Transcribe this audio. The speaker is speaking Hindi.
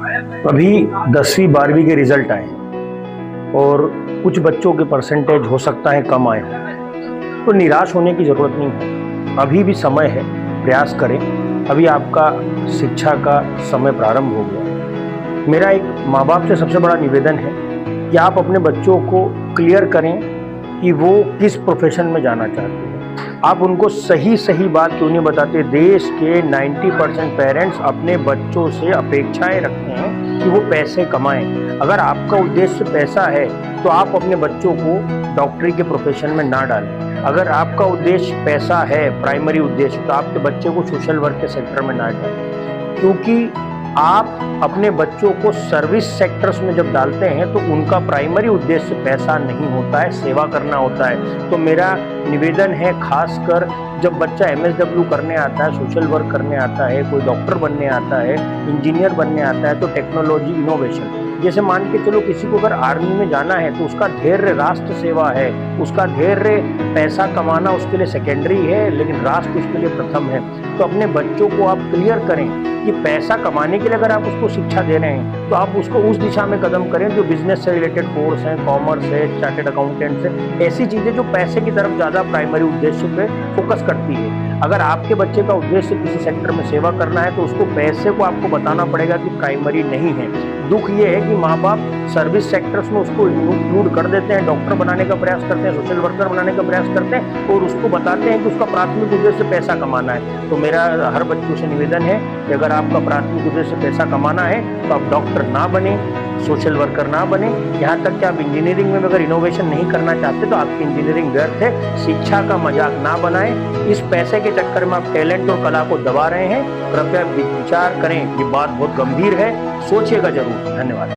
अभी 10वीं 12वीं के रिजल्ट आए और कुछ बच्चों के परसेंटेज हो सकता है कम आए, तो निराश होने की ज़रूरत नहीं है। अभी भी समय है, प्रयास करें। अभी आपका शिक्षा का समय प्रारंभ हो गया है। मेरा एक माँ बाप से सबसे बड़ा निवेदन है कि आप अपने बच्चों को क्लियर करें कि वो किस प्रोफेशन में जाना चाहते हैं। आप उनको सही सही बात क्यों नहीं बताते? देश के 90% पेरेंट्स अपने बच्चों से अपेक्षाएं रखते हैं कि वो पैसे कमाएं। अगर आपका उद्देश्य पैसा है तो आप अपने बच्चों को डॉक्टरी के प्रोफेशन में ना डालें। अगर आपका उद्देश्य पैसा है, प्राइमरी उद्देश्य, तो आपके बच्चे को सोशल वर्क के सेक्टर में ना डालें, क्योंकि आप अपने बच्चों को सर्विस सेक्टर्स में जब डालते हैं तो उनका प्राइमरी उद्देश्य पैसा नहीं होता है, सेवा करना होता है। तो मेरा निवेदन है, खासकर जब बच्चा MSW करने आता है, सोशल वर्क करने आता है, कोई डॉक्टर बनने आता है, इंजीनियर बनने आता है, तो टेक्नोलॉजी इनोवेशन, जैसे मान के चलो किसी को अगर आर्मी में जाना है तो उसका धैर्य राष्ट्र सेवा है, उसका धैर्य पैसा कमाना उसके लिए सेकेंडरी है, लेकिन राष्ट्र उसके लिए प्रथम है। तो अपने बच्चों को आप क्लियर करें कि पैसा कमाने के लिए अगर आप उसको शिक्षा दे रहे हैं तो आप उसको उस दिशा में कदम करें जो बिजनेस से रिलेटेड कोर्स हैं, कॉमर्स है, चार्टेड अकाउंटेंट्स है, ऐसी चीज़ें जो पैसे की तरफ ज़्यादा प्राइमरी उद्देश्य पे फोकस करती है। अगर आपके बच्चे का उद्देश्य किसी सेक्टर में सेवा करना है तो उसको पैसे को आपको बताना पड़ेगा कि प्राइमरी नहीं है। दुख ये है कि माँ बाप सर्विस सेक्टर्स में उसको इंक्लूड कर देते हैं, डॉक्टर बनाने का प्रयास करते हैं, सोशल वर्कर बनाने का प्रयास करते हैं और उसको बताते हैं कि उसका प्राथमिक उद्देश्य पैसा कमाना है। तो मेरा हर बच्चों से निवेदन है कि अगर आपका प्राथमिक उद्देश्य पैसा कमाना है तो आप डॉक्टर ना बने, सोशल वर्कर ना बने, यहाँ तक कि आप इंजीनियरिंग में अगर इनोवेशन नहीं करना चाहते तो आपकी इंजीनियरिंग व्यर्थ है। शिक्षा का मजाक ना बनाएं। इस पैसे के चक्कर में आप टैलेंट और कला को दबा रहे हैं। कृपया विचार करें, ये बात बहुत गंभीर है, सोचिएगा जरूर। धन्यवाद।